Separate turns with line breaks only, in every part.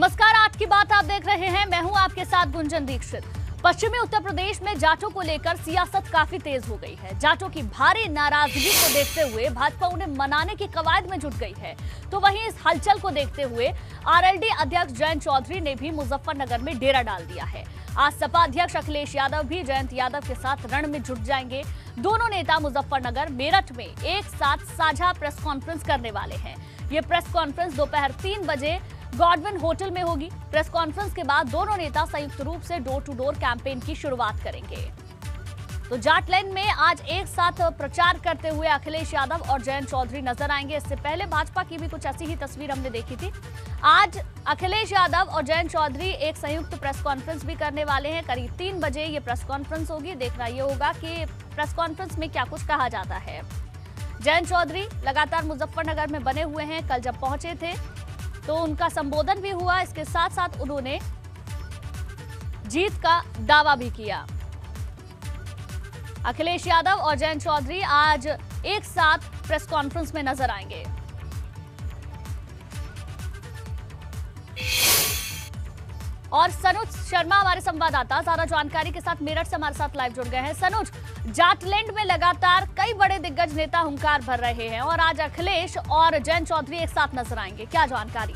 नमस्कार, आज की बात आप देख रहे हैं। मैं हूं आपके साथ गुंजन दीक्षित। पश्चिमी उत्तर प्रदेश में जाटों को लेकर सियासत काफी तेज हो गई है। जाटों की भारी नाराजगी को देखते हुए भाजपा उन्हें मनाने की कवायद में जुट गई है। तो वहीं इस हलचल को देखते हुए आरएलडी अध्यक्ष जयंत चौधरी ने भी मुजफ्फरनगर में डेरा डाल दिया है। आज सपा अध्यक्ष अखिलेश यादव भी जयंत यादव के साथ रण में जुट जाएंगे। दोनों नेता मुजफ्फरनगर मेरठ में एक साथ साझा प्रेस कॉन्फ्रेंस करने वाले हैं। ये प्रेस कॉन्फ्रेंस दोपहर 3 बजे गॉडविन होटल में होगी। प्रेस कॉन्फ्रेंस के बाद दोनों नेता संयुक्त रूप से डोर टू डोर कैंपेन की शुरुआत करेंगे। तो जाटलैंड में आज एक साथ प्रचार करते हुए अखिलेश यादव और जयंत चौधरी नजर आएंगे। इससे पहले भाजपा की भी कुछ ऐसी ही तस्वीर हमने देखी थी। आज अखिलेश यादव और जयंत चौधरी एक संयुक्त प्रेस कॉन्फ्रेंस भी करने वाले हैं। करीब 3 बजे ये प्रेस कॉन्फ्रेंस होगी। देखना ये होगा कि प्रेस कॉन्फ्रेंस में क्या कुछ कहा जाता है। जयंत चौधरी लगातार मुजफ्फरनगर में बने हुए हैं। कल जब पहुंचे थे तो उनका संबोधन भी हुआ। इसके साथ साथ उन्होंने जीत का दावा भी किया। अखिलेश यादव और जयंत चौधरी आज एक साथ प्रेस कॉन्फ्रेंस में नजर आएंगे। और सनुज शर्मा हमारे संवाददाता ज्यादा जानकारी के साथ मेरठ से हमारे साथ लाइव जुड़ गए हैं। सनुज, जाटलैंड में लगातार कई बड़े दिग्गज नेता हुंकार भर रहे हैं और आज अखिलेश और जयंत चौधरी एक साथ नजर आएंगे, क्या जानकारी?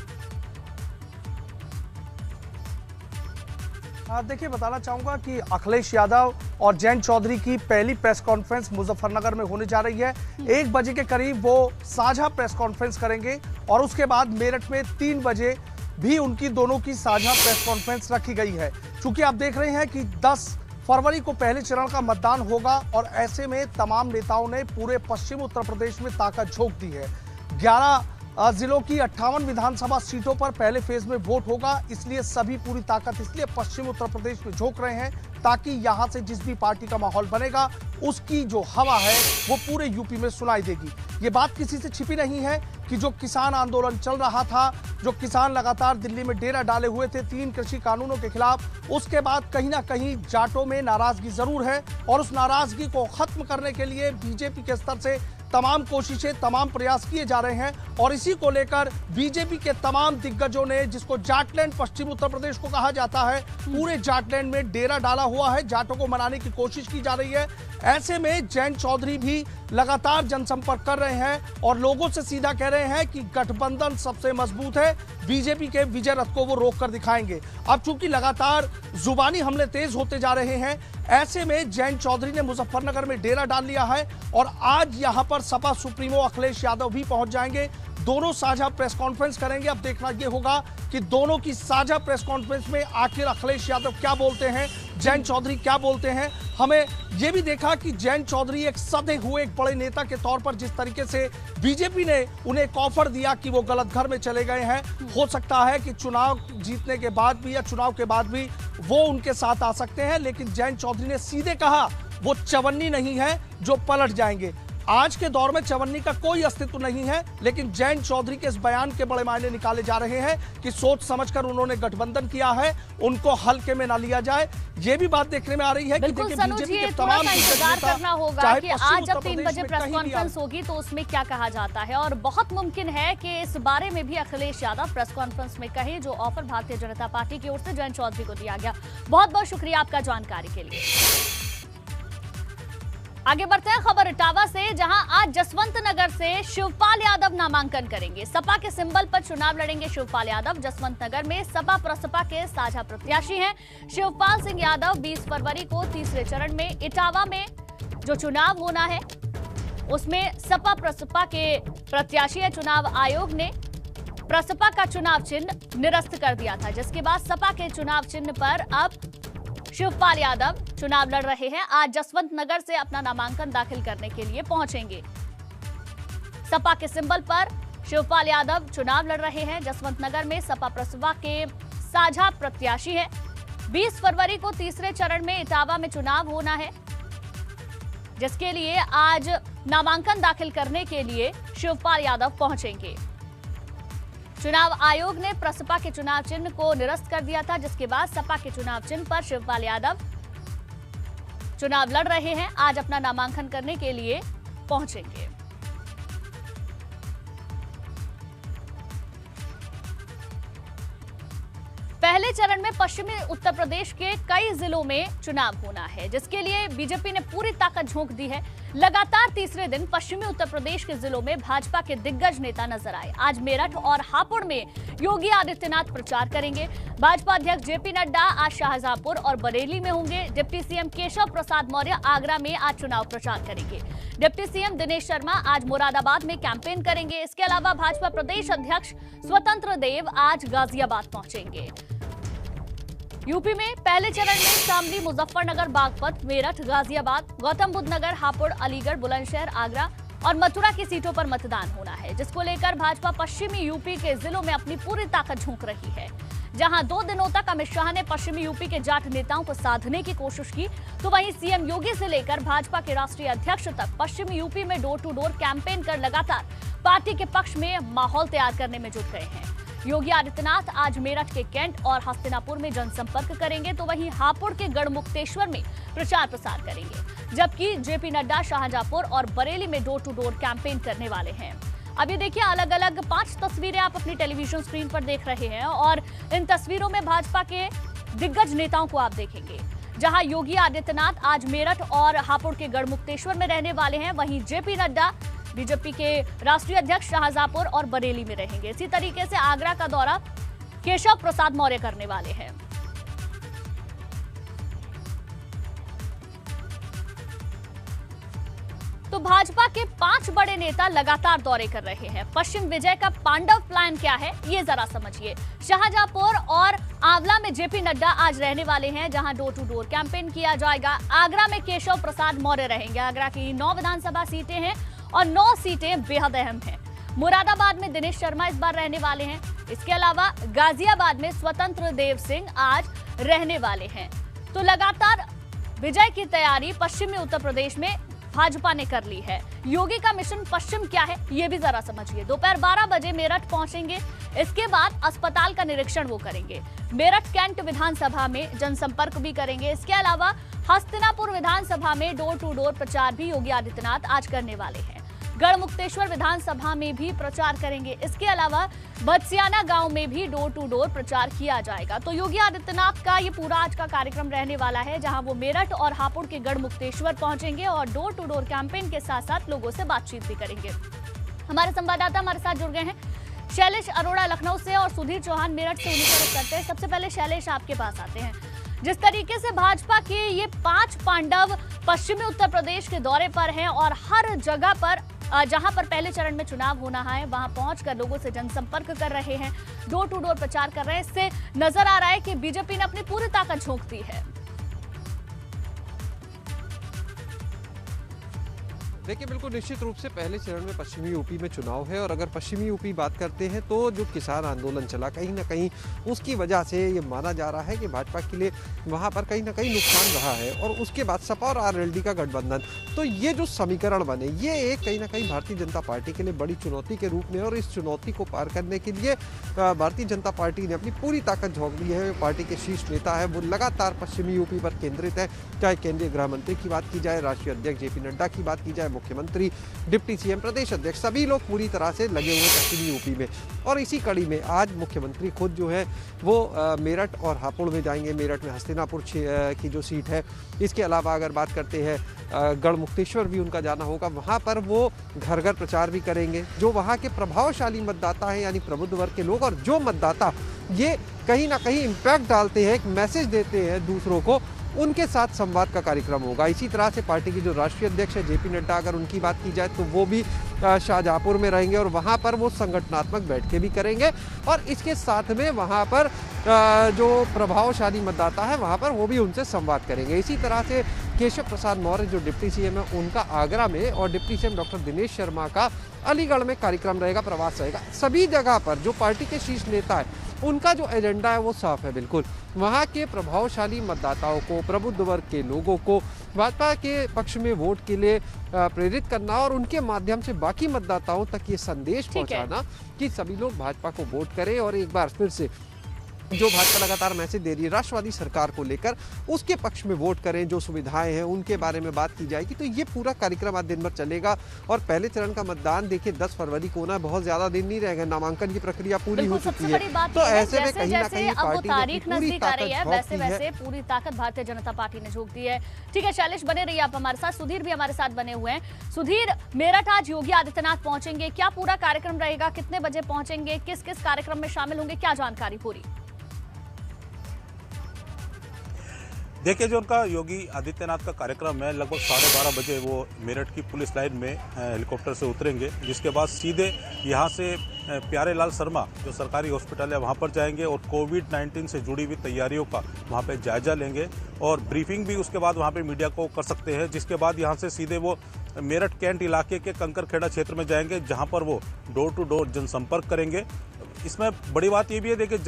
देखिए, बताना चाहूंगा कि अखिलेश यादव और जयंत चौधरी की पहली प्रेस कॉन्फ्रेंस मुजफ्फरनगर में होने जा रही है। 1 बजे के करीब वो साझा प्रेस कॉन्फ्रेंस करेंगे और उसके बाद मेरठ में 3 बजे भी उनकी दोनों की साझा प्रेस कॉन्फ्रेंस रखी गई है। चूंकि आप देख रहे हैं कि 10 फरवरी को पहले चरण का मतदान होगा और ऐसे में तमाम नेताओं ने पूरे पश्चिम उत्तर प्रदेश में ताकत झोंक दी है। 11 जिलों की 58 विधानसभा सीटों पर पहले फेज में वोट होगा, इसलिए सभी पूरी ताकत इसलिए पश्चिम उत्तर प्रदेश में झोंक रहे हैं ताकि यहां से जिस भी पार्टी का माहौल बनेगा उसकी जो हवा है वो पूरे यूपी में सुनाई देगी। ये बात किसी से छिपी नहीं है कि जो किसान आंदोलन चल रहा था, जो किसान लगातार दिल्ली में डेरा डाले हुए थे 3 कृषि कानूनों के खिलाफ, उसके बाद कहीं ना कहीं जाटों में नाराजगी जरूर है और उस नाराजगी को खत्म करने के लिए बीजेपी के स्तर से तमाम कोशिशें, तमाम प्रयास किए जा रहे हैं और इसी को लेकर बीजेपी के तमाम दिग्गजों ने, जिसको जाटलैंड पश्चिम उत्तर प्रदेश को कहा जाता है, पूरे जाटलैंड में डेरा डाला हुआ है। जाटों को मनाने की कोशिश की जा रही है। ऐसे में जयंत चौधरी भी लगातार जनसंपर्क कर रहे हैं और लोगों से सीधा कह रहे हैं कि गठबंधन सबसे मजबूत है, बीजेपी के विजय रथ को वो रोक कर दिखाएंगे। अब चूंकि लगातार जुबानी हमले तेज होते जा रहे हैं, ऐसे में जयंत चौधरी ने मुजफ्फरनगर में डेरा डाल लिया है और आज यहां पर सपा सुप्रीमो अखिलेश यादव भी पहुंच जाएंगे। दोनों साझा प्रेस कॉन्फ्रेंस करेंगे। अब देखना यह होगा कि दोनों की साझा प्रेस कॉन्फ्रेंस में आखिर अखिलेश यादव क्या बोलते हैं, जयंत चौधरी क्या बोलते हैं। हमें यह भी देखा कि जयंत चौधरी एक सधे हुए एक बड़े नेता के तौर पर जिस तरीके से बीजेपी ने उन्हें एक ऑफर दिया कि वो गलत घर में चले गए हैं, हो सकता है कि चुनाव जीतने के बाद भी या चुनाव के बाद भी वो उनके साथ आ सकते हैं, लेकिन जयंत चौधरी ने सीधे कहा वो चवन्नी नहीं है जो पलट जाएंगे। आज के दौर में चवन्नी का कोई अस्तित्व नहीं है, लेकिन जयंत चौधरी के इस बयान के बड़े मायने निकाले जा रहे हैं कि सोच समझकर उन्होंने गठबंधन किया है, उनको हल्के में ना लिया जाए। ये भी बात देखने में आ रही है कि देखिए बीजेपी के तमाम
इंतजार करना होगा कि आज जब 3 बजे प्रेस कॉन्फ्रेंस होगी तो उसमें क्या कहा जाता है और बहुत मुमकिन है कि इस बारे में भी अखिलेश यादव प्रेस कॉन्फ्रेंस में कहे जो ऑफर भारतीय जनता पार्टी की ओर से जयंत चौधरी को दिया गया। बहुत बहुत शुक्रिया आपका जानकारी के लिए। आगे बढ़ते हैं खबर इटावा से, जहां आज जसवंत नगर से शिवपाल यादव नामांकन करेंगे। सपा के सिंबल पर चुनाव लड़ेंगे शिवपाल यादव। जसवंत नगर में सपा प्रसपा के साझा प्रत्याशी हैं शिवपाल सिंह यादव। 20 फरवरी को तीसरे चरण में इटावा में जो चुनाव होना है उसमें सपा प्रसपा के प्रत्याशी है। चुनाव आयोग ने प्रसपा का चुनाव चिन्ह निरस्त कर दिया था, जिसके बाद सपा के चुनाव चिन्ह पर अब शिवपाल यादव चुनाव लड़ रहे हैं। आज जसवंत नगर से अपना नामांकन दाखिल करने के लिए पहुंचेंगे। सपा के सिंबल पर शिवपाल यादव चुनाव लड़ रहे हैं। जसवंत नगर में सपा प्रसपा के साझा प्रत्याशी हैं। 20 फरवरी को तीसरे चरण में इटावा में चुनाव होना है, जिसके लिए आज नामांकन दाखिल करने के लिए शिवपाल यादव पहुंचेंगे। चुनाव आयोग ने प्रसपा के चुनाव चिन्ह को निरस्त कर दिया था, जिसके बाद सपा के चुनाव चिन्ह पर शिवपाल यादव चुनाव लड़ रहे हैं। आज अपना नामांकन करने के लिए पहुंचेंगे। पहले चरण में पश्चिमी उत्तर प्रदेश के कई जिलों में चुनाव होना है, जिसके लिए बीजेपी ने पूरी ताकत झोंक दी है। लगातार तीसरे दिन पश्चिमी उत्तर प्रदेश के जिलों में भाजपा के दिग्गज नेता नजर आए। आज मेरठ और हापुड़ में योगी आदित्यनाथ प्रचार करेंगे। भाजपा अध्यक्ष जेपी नड्डा आज शाहजहांपुर और बरेली में होंगे। डिप्टी सीएम केशव प्रसाद मौर्य आगरा में आज चुनाव प्रचार करेंगे। डिप्टी सीएम दिनेश शर्मा आज मुरादाबाद में कैंपेन करेंगे। इसके अलावा भाजपा प्रदेश अध्यक्ष स्वतंत्र देव आज गाजियाबाद पहुंचेंगे। यूपी में पहले चरण में शामली, मुजफ्फरनगर, बागपत, मेरठ, गाजियाबाद, गौतम बुद्ध नगर, हापुड़, अलीगढ़, बुलंदशहर, आगरा और मथुरा की सीटों पर मतदान होना है, जिसको लेकर भाजपा पश्चिमी यूपी के जिलों में अपनी पूरी ताकत झोंक रही है। जहां 2 दिनों तक अमित शाह ने पश्चिमी यूपी के जाट नेताओं को साधने की कोशिश की, तो वहीं सीएम योगी से लेकर भाजपा के राष्ट्रीय अध्यक्ष तक पश्चिमी यूपी में डोर टू डोर कैंपेन कर लगातार पार्टी के पक्ष में माहौल तैयार करने में जुट गए हैं। योगी आदित्यनाथ आज मेरठ के कैंट और हस्तिनापुर में जनसंपर्क करेंगे, तो वहीं हापुड़ के गढ़मुक्तेश्वर में प्रचार प्रसार करेंगे, जबकि जेपी नड्डा शाहजहांपुर और बरेली में डोर टू डोर कैंपेन करने वाले हैं। अब ये देखिए, अलग अलग 5 तस्वीरें आप अपनी टेलीविजन स्क्रीन पर देख रहे हैं और इन तस्वीरों में भाजपा के दिग्गज नेताओं को आप देखेंगे। जहां योगी आदित्यनाथ आज मेरठ और हापुड़ के गढ़मुक्तेश्वर में रहने वाले हैं, वहीं जेपी नड्डा बीजेपी के राष्ट्रीय अध्यक्ष शाहजहांपुर और बरेली में रहेंगे। इसी तरीके से आगरा का दौरा केशव प्रसाद मौर्य करने वाले हैं। तो भाजपा के 5 बड़े नेता लगातार दौरे कर रहे हैं। पश्चिम विजय का पांडव प्लान क्या है, ये जरा समझिए। शाहजहांपुर और आंवला में जेपी नड्डा आज रहने वाले हैं, जहां डोर टू डोर कैंपेन किया जाएगा। आगरा में केशव प्रसाद मौर्य रहेंगे। आगरा की 9 विधानसभा सीटें हैं और 9 सीटें बेहद अहम हैं। मुरादाबाद में दिनेश शर्मा इस बार रहने वाले हैं। इसके अलावा गाजियाबाद में स्वतंत्र देव सिंह आज रहने वाले हैं। तो लगातार विजय की तैयारी पश्चिमी उत्तर प्रदेश में भाजपा ने कर ली है। योगी का मिशन पश्चिम क्या है, ये भी जरा समझिए। दोपहर 12 बजे मेरठ पहुंचेंगे। इसके बाद अस्पताल का निरीक्षण वो करेंगे। मेरठ कैंट विधानसभा में जनसंपर्क भी करेंगे। इसके अलावा हस्तिनापुर विधानसभा में डोर टू डोर प्रचार भी योगी आदित्यनाथ आज करने वाले हैं। गढ़मुक्तेश्वर विधानसभा में भी प्रचार करेंगे। इसके अलावा बदसियाना गांव में भी डोर टू डोर प्रचार किया जाएगा। तो योगी आदित्यनाथ का ये पूरा आज का कार्यक्रम रहने वाला है, जहां वो मेरठ और हापुड़ के गढ़मुक्तेश्वर पहुंचेंगे और डोर टू डोर कैंपेन के साथ साथ लोगों से बातचीत भी करेंगे। हमारे संवाददाता हमारे साथ जुड़ गए हैं, शैलेश अरोड़ा लखनऊ से और सुधीर चौहान मेरठ से, उन्हीं को करते हैं। सबसे पहले शैलेश, आपके पास आते हैं। जिस तरीके से भाजपा के ये 5 पांडव पश्चिमी उत्तर प्रदेश के दौरे पर हैं और हर जगह पर जहां पर पहले चरण में चुनाव होना है वहां पहुंचकर लोगों से जनसंपर्क कर रहे हैं, डोर टू डोर प्रचार कर रहे हैं, इससे नजर आ रहा है कि बीजेपी ने अपनी पूरी ताकत झोंक दी है।
देखिए, बिल्कुल निश्चित रूप से पहले चरण में पश्चिमी यूपी में चुनाव है और अगर पश्चिमी यूपी बात करते हैं तो जो किसान आंदोलन चला, कहीं ना कहीं उसकी वजह से ये माना जा रहा है कि भाजपा के लिए वहाँ पर कहीं ना कहीं नुकसान रहा है। और उसके बाद सपा और आरएलडी का गठबंधन, तो ये जो समीकरण बने, ये एक कहीं ना कहीं भारतीय जनता पार्टी के लिए बड़ी चुनौती के रूप में, और इस चुनौती को पार करने के लिए भारतीय जनता पार्टी ने अपनी पूरी ताकत झोंक दी है। पार्टी के शीर्ष नेता है वो लगातार पश्चिमी यूपी पर केंद्रित है, चाहे केंद्रीय गृह मंत्री की बात की जाए, राष्ट्रीय अध्यक्ष जेपी नड्डा की बात की जाए, मुख्यमंत्री, डिप्टी सीएम, प्रदेश अध्यक्ष, सभी लोग पूरी तरह से लगे हुए पश्चिमी यूपी में। और इसी कड़ी में आज मुख्यमंत्री खुद जो है वो मेरठ और हापुड़ में जाएंगे। मेरठ में हस्तिनापुर की जो सीट है, इसके अलावा अगर बात करते हैं गढ़मुक्तेश्वर भी उनका जाना होगा, वहाँ पर वो घर घर प्रचार भी करेंगे। जो वहाँ के प्रभावशाली मतदाता हैं, यानी प्रबुद्ध वर्ग के लोग, और जो मतदाता ये कहीं ना कहीं इम्पैक्ट डालते हैं, एक मैसेज देते हैं दूसरों को, उनके साथ संवाद का कार्यक्रम होगा। इसी तरह से पार्टी की जो राष्ट्रीय अध्यक्ष है जेपी नड्डा, अगर उनकी बात की जाए तो वो भी शाहजहांपुर में रहेंगे और वहाँ पर वो संगठनात्मक बैठकें भी करेंगे। और इसके साथ में वहाँ पर जो प्रभावशाली मतदाता है वहाँ पर वो भी उनसे संवाद करेंगे। इसी तरह से केशव प्रसाद मौर्य जो डिप्टी सीएम है उनका आगरा में, और deputy CM doctor Dinesh Sharma का अलीगढ़ में कार्यक्रम रहेगा, प्रवास रहेगा। सभी जगह पर जो पार्टी के शीर्ष नेता है उनका जो एजेंडा है वो साफ है बिल्कुल। वहाँ के प्रभावशाली मतदाताओं को, प्रबुद्ध वर्ग के लोगों को भाजपा के पक्ष में वोट के लिए प्रेरित करना और उनके माध्यम से बाकी मतदाताओं तक ये संदेश पहुंचाना कि सभी लोग भाजपा को वोट करें और एक बार फिर से जो भाजपा लगातार मैसेज दे रही है राष्ट्रवादी सरकार को लेकर, उसके पक्ष में वोट करें, जो सुविधाएं हैं उनके बारे में बात की जाएगी। तो ये पूरा कार्यक्रम आज दिन भर चलेगा और पहले चरण का मतदान देखिए 10 फरवरी को ना, बहुत ज्यादा दिन नहीं रहेगा, नामांकन की प्रक्रिया पूरी हो चुकी है। तो ऐसे में कहीं ना कहीं पार्टी
तारीख नजदीक आ रही है, वैसे वैसे पूरी ताकत भारतीय जनता पार्टी ने झोंक दी है। ठीक है शैलेश, बने रहिए आप हमारे साथ। सुधीर भी हमारे साथ बने हुए हैं। सुधीर, मेरठ आज योगी आदित्यनाथ पहुंचेंगे, क्या पूरा कार्यक्रम रहेगा, कितने बजे पहुंचेंगे, किस किस कार्यक्रम में शामिल होंगे, क्या जानकारी पूरी?
देखिए, जो उनका योगी आदित्यनाथ का कार्यक्रम है, लगभग 12:30 बजे वो मेरठ की पुलिस लाइन में हेलीकॉप्टर से उतरेंगे, जिसके बाद सीधे यहाँ से प्यारेलाल शर्मा जो सरकारी हॉस्पिटल है वहाँ पर जाएंगे और कोविड-19 से जुड़ी हुई तैयारियों का वहाँ पे जायजा लेंगे और ब्रीफिंग भी उसके बाद वहाँ पे मीडिया को कर सकते हैं। जिसके बाद यहाँ से सीधे वो मेरठ कैंट इलाके के कंकरखेड़ा क्षेत्र में जाएंगे, जहाँ पर वो डोर टू डोर जनसंपर्क करेंगे। इसमें बड़ी बात ये भी है, देखिए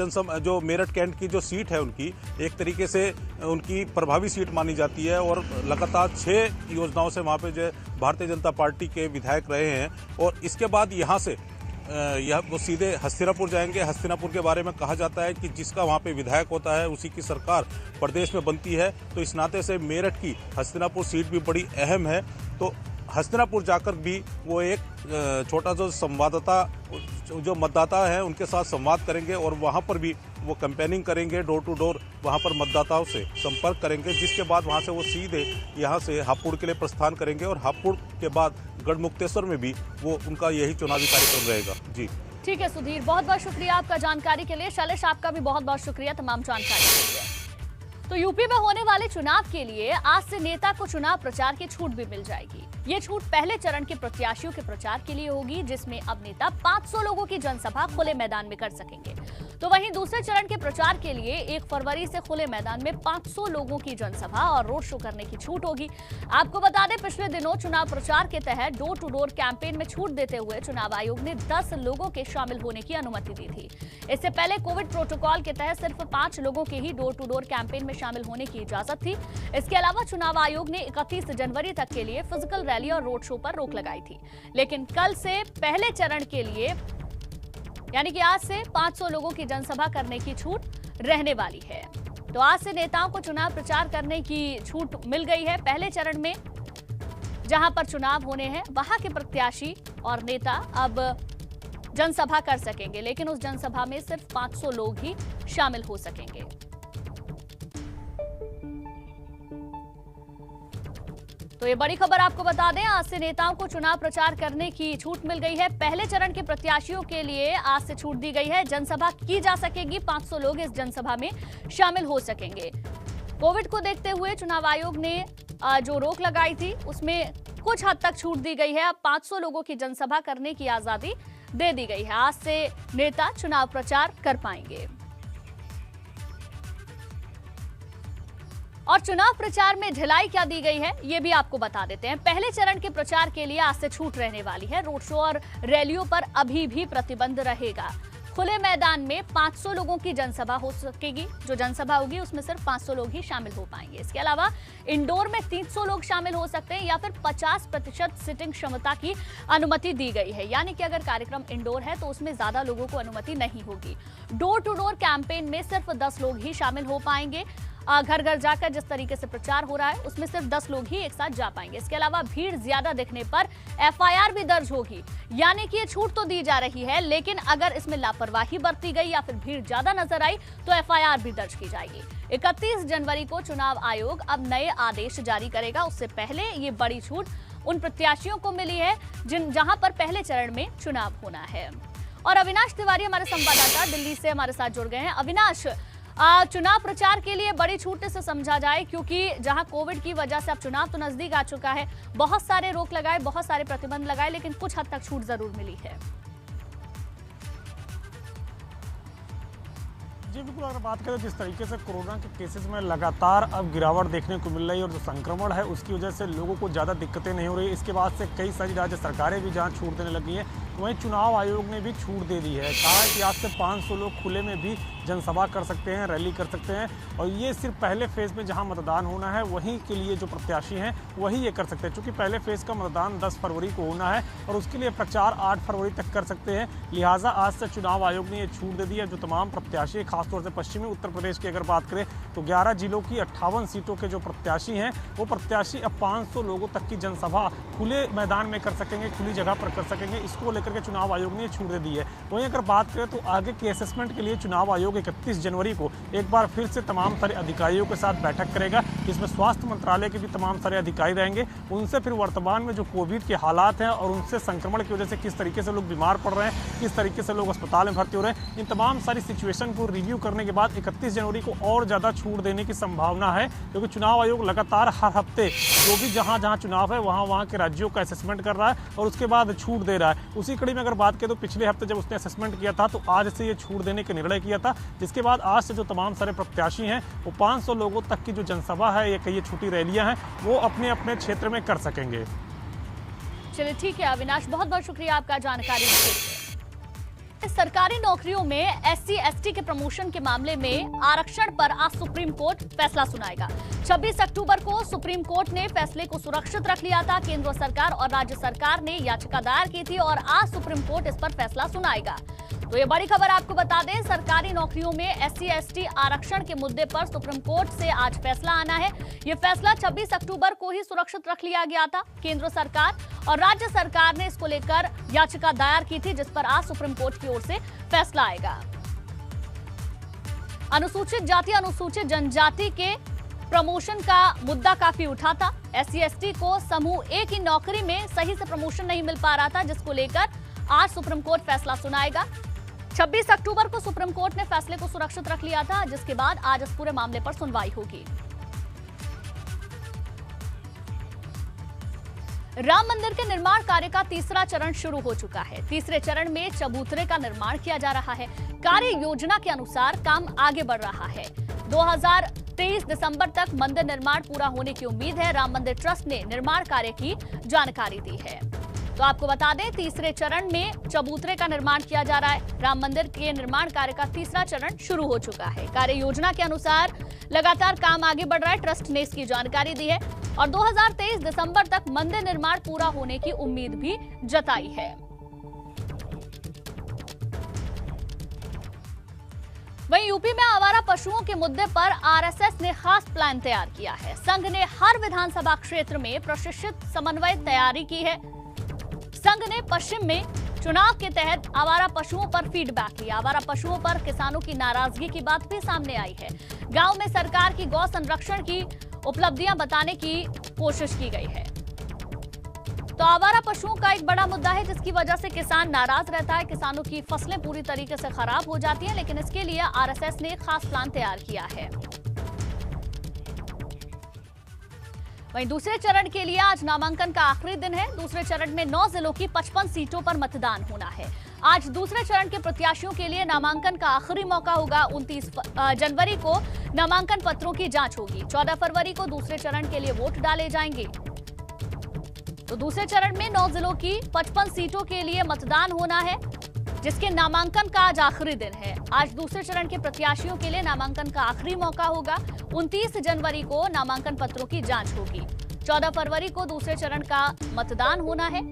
जो मेरठ कैंट की जो सीट है उनकी एक तरीके से उनकी प्रभावी सीट मानी जाती है और लगातार 6 योजनाओं से वहाँ पे जो भारतीय जनता पार्टी के विधायक रहे हैं। और इसके बाद यहाँ से वो सीधे हस्तिनापुर जाएंगे। हस्तिनापुर के बारे में कहा जाता है कि जिसका वहाँ पे विधायक होता है उसी की सरकार प्रदेश में बनती है, तो इस नाते से मेरठ की हस्तिनापुर सीट भी बड़ी अहम है। तो हस्तिनापुर जाकर भी वो एक छोटा जो संवाददाता जो मतदाता हैं उनके साथ संवाद करेंगे और वहाँ पर भी वो कैंपेनिंग करेंगे, डोर टू डोर वहाँ पर मतदाताओं से संपर्क करेंगे। जिसके बाद वहाँ से वो सीधे यहाँ से हापुड़ के लिए प्रस्थान करेंगे और हापुड़ के बाद गढ़मुक्तेश्वर में भी वो उनका यही चुनावी कार्यक्रम रहेगा। जी
ठीक है सुधीर, बहुत बहुत शुक्रिया आपका जानकारी के लिए। शैलेश, आपका भी बहुत बहुत शुक्रिया तमाम जानकारी के लिए। तो यूपी में होने वाले चुनाव के लिए आज से नेता को चुनाव प्रचार की छूट भी मिल जाएगी। ये छूट पहले चरण के प्रत्याशियों के प्रचार के लिए होगी, जिसमें अब नेता 500 लोगों की जनसभा खुले मैदान में कर सकेंगे। तो वहीं दूसरे चरण के प्रचार के लिए 1 फरवरी से खुले मैदान में 500 लोगों की जनसभा और रोड शो करने की छूट होगी। आपको बता दें, पिछले दिनों चुनाव प्रचार के तहत डोर टू डोर कैंपेन में छूट देते हुए चुनाव आयोग ने 10 लोगों के शामिल होने की अनुमति दी थी। इससे पहले कोविड प्रोटोकॉल के तहत सिर्फ 5 लोगों के ही डोर टू डोर कैंपेन में शामिल होने की इजाजत थी। इसके अलावा चुनाव आयोग ने 31 जनवरी तक के लिए फिजिकल रैली और रोड शो पर रोक लगाई थी। लेकिन कल से पहले चरण के लिए यानी कि आज से 500 लोगों की जनसभा करने की छूट रहने वाली है। तो आज से नेताओं को चुनाव प्रचार करने की छूट मिल गई है। पहले चरण में जहां पर चुनाव होने हैं वहां के प्रत्याशी और नेता अब जनसभा कर सकेंगे, लेकिन उस जनसभा में सिर्फ 500 लोग ही शामिल हो सकेंगे। तो ये बड़ी खबर आपको बता दें, आज से नेताओं को चुनाव प्रचार करने की छूट मिल गई है। पहले चरण के प्रत्याशियों के लिए आज से छूट दी गई है, जनसभा की जा सकेगी, 500 लोग इस जनसभा में शामिल हो सकेंगे। कोविड को देखते हुए चुनाव आयोग ने जो रोक लगाई थी उसमें कुछ हद तक छूट दी गई है। अब 500 लोगों की जनसभा करने की आजादी दे दी गई है। आज से नेता चुनाव प्रचार कर पाएंगे। और चुनाव प्रचार में ढिलाई क्या दी गई है ये भी आपको बता देते हैं। पहले चरण के प्रचार के लिए आज से छूट रहने वाली है। रोड शो और रैलियों पर अभी भी प्रतिबंध रहेगा। खुले मैदान में 500 लोगों की जनसभा हो सकेगी। जो जनसभा होगी उसमें सिर्फ 500 लोग ही शामिल हो पाएंगे। इसके अलावा इंडोर में 300 लोग शामिल हो सकते हैं या फिर 50% सिटिंग क्षमता की अनुमति दी गई है। यानी कि अगर कार्यक्रम इंडोर है तो उसमें ज्यादा लोगों को अनुमति नहीं होगी। डोर टू डोर कैंपेन में सिर्फ 10 लोग ही शामिल हो पाएंगे। घर घर जाकर जिस तरीके से प्रचार हो रहा है उसमें सिर्फ 10 लोग ही एक साथ जा पाएंगे। इसके अलावा भीड़ ज्यादा दिखने पर FIR भी दर्ज होगी। यानी कि ये छूट तो दी जा रही है, लेकिन अगर इसमें लापरवाही बरती गई या फिर भीड़ ज्यादा नजर आई तो FIR भी दर्ज की जाएगी। 31 जनवरी को चुनाव आयोग अब नए आदेश जारी करेगा। उससे पहले ये बड़ी छूट उन प्रत्याशियों को मिली है जहां पर पहले चरण में चुनाव होना है। और अविनाश तिवारी हमारे संवाददाता दिल्ली से हमारे साथ जुड़ गए हैं। अविनाश, चुनाव प्रचार के लिए बड़ी छूट से समझा जाए, क्योंकि जहां कोविड की वजह से अब चुनाव तो नजदीक आ चुका है, बहुत सारे रोक लगाए, बहुत सारे प्रतिबंध लगाए, लेकिन कुछ हद तक छूट जरूर मिली है।
जी बिल्कुल, अगर बात करें जिस तरीके से कोरोना के केसेस में लगातार अब गिरावट देखने को मिल रही है और जो संक्रमण है उसकी वजह से लोगों को ज़्यादा दिक्कतें नहीं हो रही। इसके बाद से कई सारी राज्य सरकारें भी जहां छूट देने लगी हैं, वहीं चुनाव आयोग ने भी छूट दे दी है। कहा है कि आज से 500 लोग खुले में भी जनसभा कर सकते हैं, रैली कर सकते हैं। और ये सिर्फ पहले फेज़ में जहां मतदान होना है वहीं के लिए जो प्रत्याशी हैं वही ये कर सकते हैं, क्योंकि पहले फेज़ का मतदान 10 फरवरी को होना है और उसके लिए प्रचार 8 फरवरी तक कर सकते हैं। लिहाजा आज से चुनाव आयोग ने ये छूट दे दी है। जो तमाम प्रत्याशी, खासतौर से पश्चिमी उत्तर प्रदेश की अगर बात करें तो 11 जिलों की 58 सीटों के जो प्रत्याशी हैं वो प्रत्याशी अब 500 लोगों तक की जनसभा खुले मैदान में कर सकेंगे, खुली जगह पर कर सकेंगे। इसको लेकर के चुनाव आयोग ने छूट दे दी है। वहीं अगर बात करें तो आगे के असेसमेंट के लिए चुनाव आयोग 31 जनवरी को एक बार फिर से तमाम सारे अधिकारियों के साथ बैठक करेगा। इसमें स्वास्थ्य मंत्रालय के भी तमाम सारे अधिकारी रहेंगे। उनसे फिर वर्तमान में जो कोविड के हालात हैं और उनसे संक्रमण की वजह से किस तरीके से लोग बीमार पड़ रहे हैं, किस तरीके से लोग अस्पताल में भर्ती हो रहे हैं, इन तमाम सारी सिचुएशन को रिव्यू करने के बाद 31 जनवरी को और ज़्यादा छूट देने की संभावना है, क्योंकि चुनाव आयोग लगातार हर हफ्ते जो भी जहाँ चुनाव है वहाँ के राज्यों का असेसमेंट कर रहा है और उसके बाद छूट दे रहा है। उसी कड़ी में अगर बात करें तो पिछले हफ्ते जब उसने असेसमेंट किया था तो आज से ये छूट देने का निर्णय किया था, जिसके बाद आज से जो तमाम सारे प्रत्याशी हैं वो 500 लोगों तक की जो जनसभा है या कई छोटी रैलियां हैं वो अपने अपने क्षेत्र में कर सकेंगे।
चलिए ठीक है अविनाश, बहुत बहुत शुक्रिया आपका जानकारी देने के लिए। सरकारी नौकरियों में SC/ST के प्रमोशन के मामले में आरक्षण पर आज सुप्रीम कोर्ट फैसला सुनाएगा। 26 अक्टूबर को सुप्रीम कोर्ट ने फैसले को सुरक्षित रख लिया था। केंद्र सरकार और राज्य सरकार ने याचिका दायर की थी और आज सुप्रीम कोर्ट इस पर फैसला सुनाएगा। तो ये बड़ी खबर आपको बता दें, सरकारी नौकरियों में SC/ST आरक्षण के मुद्दे पर सुप्रीम कोर्ट से आज फैसला आना है। ये फैसला 26 अक्टूबर को ही सुरक्षित रख लिया गया था। केंद्र सरकार और राज्य सरकार ने इसको लेकर याचिका दायर की थी, जिस पर आज सुप्रीम कोर्ट की ओर से फैसला आएगा। अनुसूचित जाति, अनुसूचित जनजाति के प्रमोशन का मुद्दा काफी उठा था। SC/ST को समूह A की नौकरी में सही से प्रमोशन नहीं मिल पा रहा था, जिसको लेकर आज सुप्रीम कोर्ट फैसला सुनाएगा। 26 अक्टूबर को सुप्रीम कोर्ट ने फैसले को सुरक्षित रख लिया था, जिसके बाद आज इस पूरे मामले पर सुनवाई होगी। राम मंदिर के निर्माण कार्य का तीसरा चरण शुरू हो चुका है। तीसरे चरण में चबूतरे का निर्माण किया जा रहा है। कार्य योजना के अनुसार काम आगे बढ़ रहा है। 2023 दिसंबर तक मंदिर निर्माण पूरा होने की उम्मीद है। राम मंदिर ट्रस्ट ने निर्माण कार्य की जानकारी दी है। तो आपको बता दें, तीसरे चरण में चबूतरे का निर्माण किया जा रहा है। राम मंदिर के निर्माण कार्य का तीसरा चरण शुरू हो चुका है। कार्य योजना के अनुसार लगातार काम आगे बढ़ रहा है। ट्रस्ट ने इसकी जानकारी दी है और 2023 दिसंबर तक मंदिर निर्माण पूरा होने की उम्मीद भी जताई है। वहीं यूपी में आवारा पशुओं के मुद्दे पर RSS ने खास प्लान तैयार किया है। संघ ने हर विधानसभा क्षेत्र में प्रशिक्षित समन्वय तैयारी की है। संघ ने पश्चिम में चुनाव के तहत आवारा पशुओं पर फीडबैक लिया। आवारा पशुओं पर किसानों की नाराजगी की बात भी सामने आई है। गांव में सरकार की गौ संरक्षण की उपलब्धियां बताने की कोशिश की गई है। तो आवारा पशुओं का एक बड़ा मुद्दा है, जिसकी वजह से किसान नाराज रहता है। किसानों की फसलें पूरी तरीके से खराब हो जाती हैं, लेकिन इसके लिए RSS ने खास प्लान तैयार किया है। वहीं दूसरे चरण के लिए आज नामांकन का आखिरी दिन है। दूसरे चरण में 9 जिलों की 55 सीटों पर मतदान होना है। आज दूसरे चरण के प्रत्याशियों के लिए नामांकन का आखिरी मौका होगा। 29 जनवरी को नामांकन पत्रों की जांच होगी। 14 फरवरी को दूसरे चरण के लिए वोट डाले जाएंगे। तो दूसरे चरण में 9 जिलों की 55 सीटों के लिए मतदान होना है, जिसके नामांकन का आज आखिरी दिन है। आज दूसरे चरण के प्रत्याशियों के लिए नामांकन का आखिरी मौका होगा। 29 जनवरी को नामांकन पत्रों की जांच होगी। 14 फरवरी को दूसरे चरण का मतदान होना है,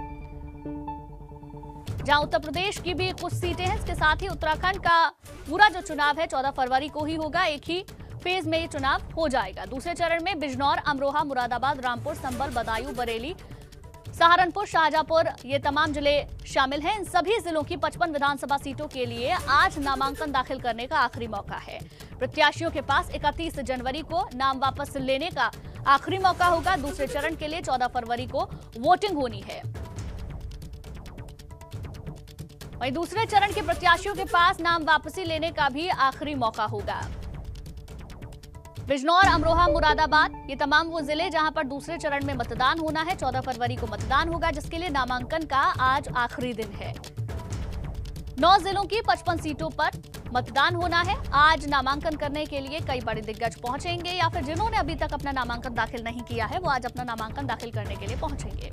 जहां उत्तर प्रदेश की भी कुछ सीटें हैं। इसके साथ ही उत्तराखंड का पूरा जो चुनाव है 14 फरवरी को ही होगा। एक ही फेज में ये चुनाव हो जाएगा। दूसरे चरण में बिजनौर, अमरोहा, मुरादाबाद, रामपुर, संभल, बदायूं, बरेली, सहारनपुर, शाहजहांपुर, ये तमाम जिले शामिल हैं। इन सभी जिलों की 55 विधानसभा सीटों के लिए आज नामांकन दाखिल करने का आखिरी मौका है। प्रत्याशियों के पास 31 जनवरी को नाम वापस लेने का आखिरी मौका होगा। दूसरे चरण के लिए 14 फरवरी को वोटिंग होनी है। वहीं दूसरे चरण के प्रत्याशियों के पास नाम वापसी लेने का भी आखिरी मौका होगा। बिजनौर, अमरोहा, मुरादाबाद, ये तमाम वो जिले जहां पर दूसरे चरण में मतदान होना है। 14 फरवरी को मतदान होगा, जिसके लिए नामांकन का आज आखिरी दिन है। 9 जिलों की 55 सीटों पर मतदान होना है। आज नामांकन करने के लिए कई बड़े दिग्गज पहुंचेंगे, या फिर जिन्होंने अभी तक अपना नामांकन दाखिल नहीं किया है वो आज अपना नामांकन दाखिल करने के लिए पहुंचेंगे।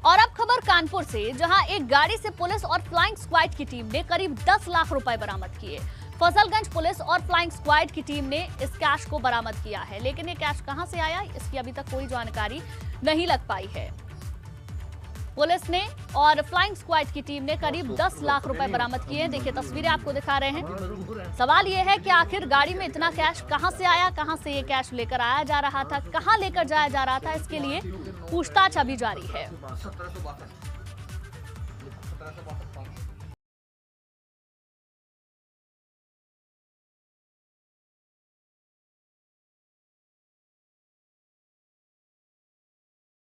और अब खबर कानपुर से, जहां एक गाड़ी से पुलिस और फ्लाइंग स्क्वाड की टीम ने करीब 10 लाख रुपए बरामद किए। फजलगंज पुलिस और फ्लाइंग स्क्वाड की टीम ने इस कैश को बरामद किया है, लेकिन ये कैश कहां से आया, इसकी अभी तक कोई जानकारी नहीं लग पाई है। पुलिस ने और फ्लाइंग स्क्वाड की टीम ने करीब 10 लाख रुपए बरामद किए हैं। देखिए तस्वीरें आपको दिखा रहे हैं। सवाल यह है कि आखिर गाड़ी में इतना कैश कहां से आया, कहां से ये कैश लेकर आया जा रहा था, कहां लेकर जाया जा रहा था, इसके लिए पूछताछ अभी जारी है।